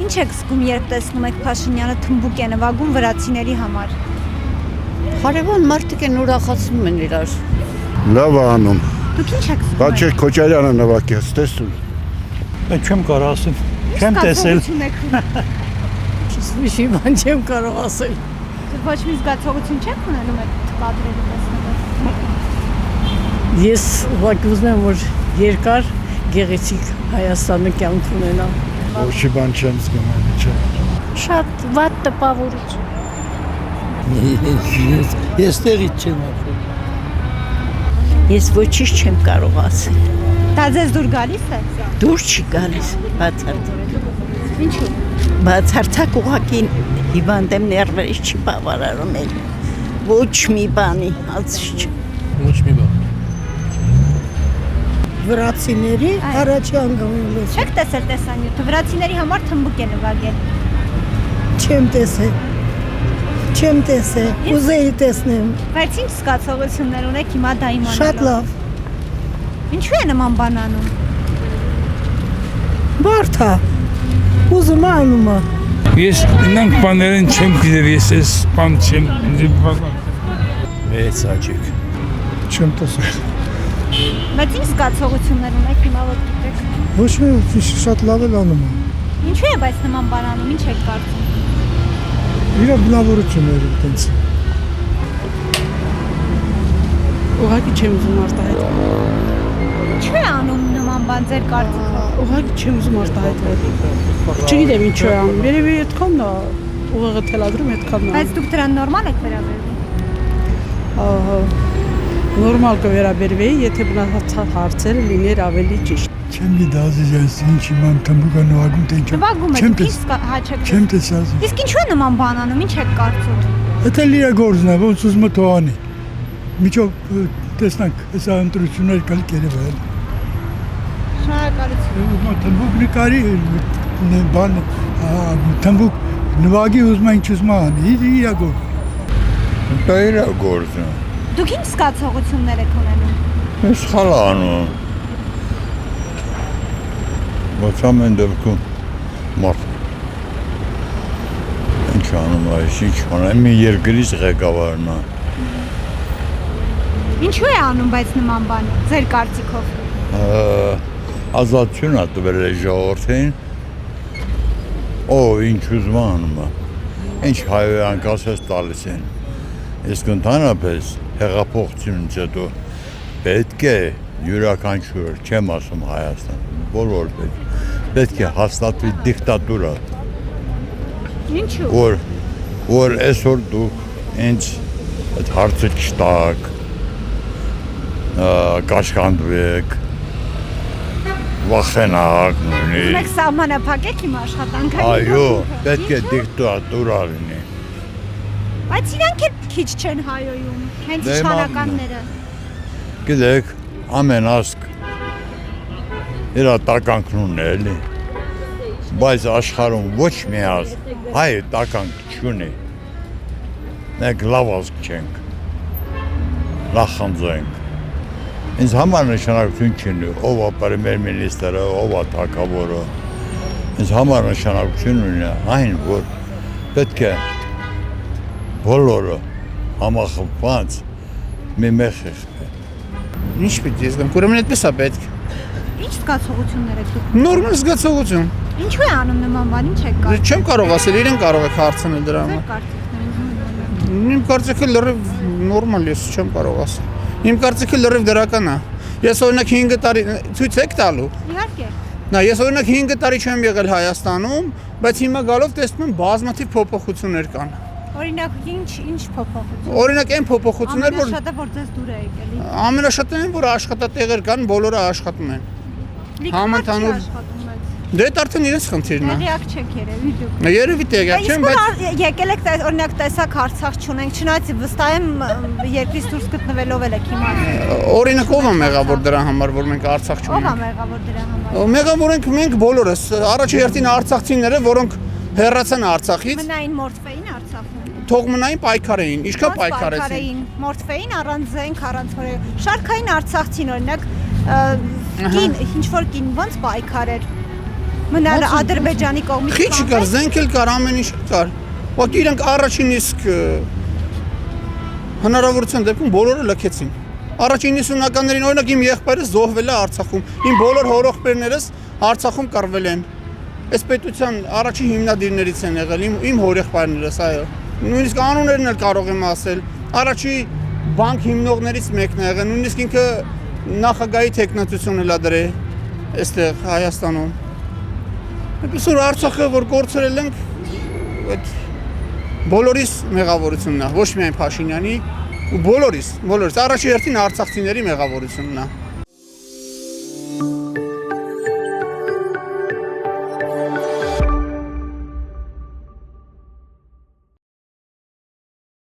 Ինչ եք զգում, երբ տեսնում եք Փաշինյանը թմբուկ է նվագում վրացիների համար։ Հարևան մարդիկ են ուրախացնում են իրար։ Լավ անում։ Դուք ինչ եք զգում։ Բայց չէ Քոչարյանը նվագեց, տեսնում։ Բայց չեմ կարող ասել։ Չեմ տեսել։ Մի բան չեմ կարող ասել։ Ոչ մի զգացողություն չեք ունենում այդ կադրերը տեսնելով։ Ես ուղղակի ուզում եմ, որ երկար գեղեցիկ Հայաստանը կյանք ունենա։ Ոչի բան չեմ զգում, չէ։ Շատ վատ տպավորություն։ Ես տեղից չեմ ապրում։ Ես ոչինչ չեմ կարող ասել։ Դա ձեզ դուր գալիս է։ Դուր չի գալիս, բացարձակ։ Ինչու։ Բացարձակ ուղղակի հիվանդ եմ, ներվերից չի բավարարում էլ։ Ոչ մի բանի հացի։ Ոչ մի բան։ Վրացիների առաջի անգամում ես։ Չեք տեսել տեսանյութը, վրացիների համար թմբուկ է նվագել։ Չեմ տեսել։ Չեմ տեսել, ուզեի տեսնեմ։ Բայց ինչ զգացողություններ ունեք հիմա դա իմանալով։ Շատ լավ։ Ինչու է նման բան անում։ Բարդ է։ Ուզում անում է։ Ես նենք բաներն չեմ գիտեր, ես այս բան չեմ Մեծ աճիկ։ Չեմ տեսել։ Բայց ինչ զգացողություններ ունեք հիմա որ գիտեք։ Ոչ մի շատ լավ էլ անում է։ Ինչու է բայց նման բան անում, ինչ եք կարծում։ Իր բնավորությունները այդպես։ Ուղղակի չեմ ուզում արտահայտել։ Ինչու է անում նման բան ձեր կարծիքով։ Ուղղակի չեմ ուզում արտահայտել։ Չգիտեմ ինչու է անում։ Երևի այդքան է ուղղակի թելադրում այդքան է։ Բայց դուք դրան նորմալ եք վերաբերվում։ Ահա նորմալ կվերաբերվեի, եթե բնահատած հարցերը լիներ ավելի ճիշտ։ Չեմ գիտի ես ինչ իման թմբուկը նվագում թե ինչ։ Նվագում եք, ինչ հաճեք։ Չեմ տեսած։ Իսկ ինչու է նման բան անում, ինչ եք կարծում։ Դա լիա գործն է, ոնց ուզում է թողանի։ Միջով տեսնանք, հեսա ընտրություններ կալ կերևել։ Շնորհակալություն։ Թմբուկ նկարի բան, թմբուկ նվագի ուզում է ինչ ուզում է անի, իրա գործ։ Դա իրա գործն է։ Դուք ինչ զգացողություններ եք ունենում։ Ես խալ անում։ Ոչ ամեն դեպքում մարդ։ Ինչ անում այս, ինչ անում, մի երկրից ղեկավարն է։ Ինչու է անում բայց նման բան, ձեր կարծիքով։ Ազատություն է տվել է ժողովրդին։ Ով ինչ ուզում է անում է։ Ինչ հայոյանք ասես տալիս են։ Իսկ ընդհանրապես հեղափոխությունից հետո պետք է յուրաքանչյուր, չեմ ասում Հայաստան, բոլոր պետք է հաստատվի դիկտատուրա։ Ինչու։ Որ այսօր դուք ինձ այդ հարցը չտակ, կաշկանդվեք, վախենակ նույնի։ Մեկ սահմանափակեք իմ աշխատանքային։ Այո, պետք է դիկտատուրա լինի։ Բայց իրանք էլ քիչ չեն հայոյում, հենց իշխանականները։ Գիտեք, ամեն ազգ իր տականքն ունի էլի, բայց աշխարհում ոչ մի ազգ հայ տականք չունի։ Մենք լավ ազգ չենք, նախանձենք։ Ինձ համար նշանակություն չունի, ով է պրեմիեր-մինիստրը, ով է թագավորը։ Ինձ համար նշանակություն ունի այն, որ պետք է բոլորը համախմբված մի մեղեղ։ Ինչ պիտի ես գամ, ուրեմն այդպես է պետք։ Ինչ զգացողություններ եք դուք։ Նորմալ զգացողություն։ Ինչու է անում նման բան, ինչ եք կարծում։ Չեմ կարող ասել, իրեն կարող եք հարցնել դրա Ձեր համար։ կարծիքն Իմ կարծիքը լրիվ նորմալ ես չեմ կարող ասել։ Իմ կարծիքը լրիվ դրական է։ Ես օրինակ 5 տարի ցույց եք տալու։ Իհարկե։ Նա ես օրինակ 5 տարի չեմ եղել Հայաստանում, բայց հիմա գալով տեսնում եմ բազմաթիվ փոփոխություններ կան։ Օրինակ ինչ փոփոխություն։ Օրինակ այն փոփոխություններ, որ Ամենաշատը որ ձեզ դուր է եկել։ ամենաշատն են, որ աշխատատեղեր կան, բոլորը աշխատում են։ Համընդհանուր։ Դե դա արդեն իրենց խնդիրն է։ Տեղյակ չեք երևի դուք։ Երևի տեղյակ չեմ, բայց եկել եք օրինակ տեսակ Արցախ չունենք, չնայած վստահ եմ երկրից դուրս գտնվելով եք հիմա։ օրինակ ով է մեղավոր դրա համար, որ մենք Արցախ Ով է չունենք։ մեղավոր դրա համար։ Մեղավոր ենք մենք բոլորս, առաջերտին արցախցիները, որոնք հեռացան Արցախից, Մնային մորթվեին Արցախում։ թող մնային պայքարեին, ինչքան պայքարեցին։ Մորթվեին առանց զենք, առանց որը շարքային արցախցին օրինակ կին, ինչ որ կին ոնց պայքարեր։ Մնալ Ադրբեջանի կողմից։ Քիչ կար, զենք էլ կար, ամեն ինչ կար։ Ո՞ք իրենք առաջին իսկ հնարավորության դեպքում բոլորը լքեցին։ Առաջին 90-ականներին օրինակ իմ եղբայրը զոհվել է Արցախում։ Իմ բոլոր հորեղբայրներս Արցախում կռվել են։ Այս պետության առաջին հիմնադիրներից են եղել իմ հորեղբայրներս, այո։ Նույնիսկ անուններն էլ կարող եմ ասել։ Առաջի բանկ հիմնողներից մեկն է եղել, նույնիսկ ինքը նախագահի տեխնատություն էլ ա դրել այստեղ Հայաստանում։ Այսպես որ Արցախը որ կորցրել ենք, այդ բոլորիս մեղավորությունն է, ոչ միայն Փաշինյանի, ու բոլորիս, առաջի հերթին արցախցիների մեղավորությունն է։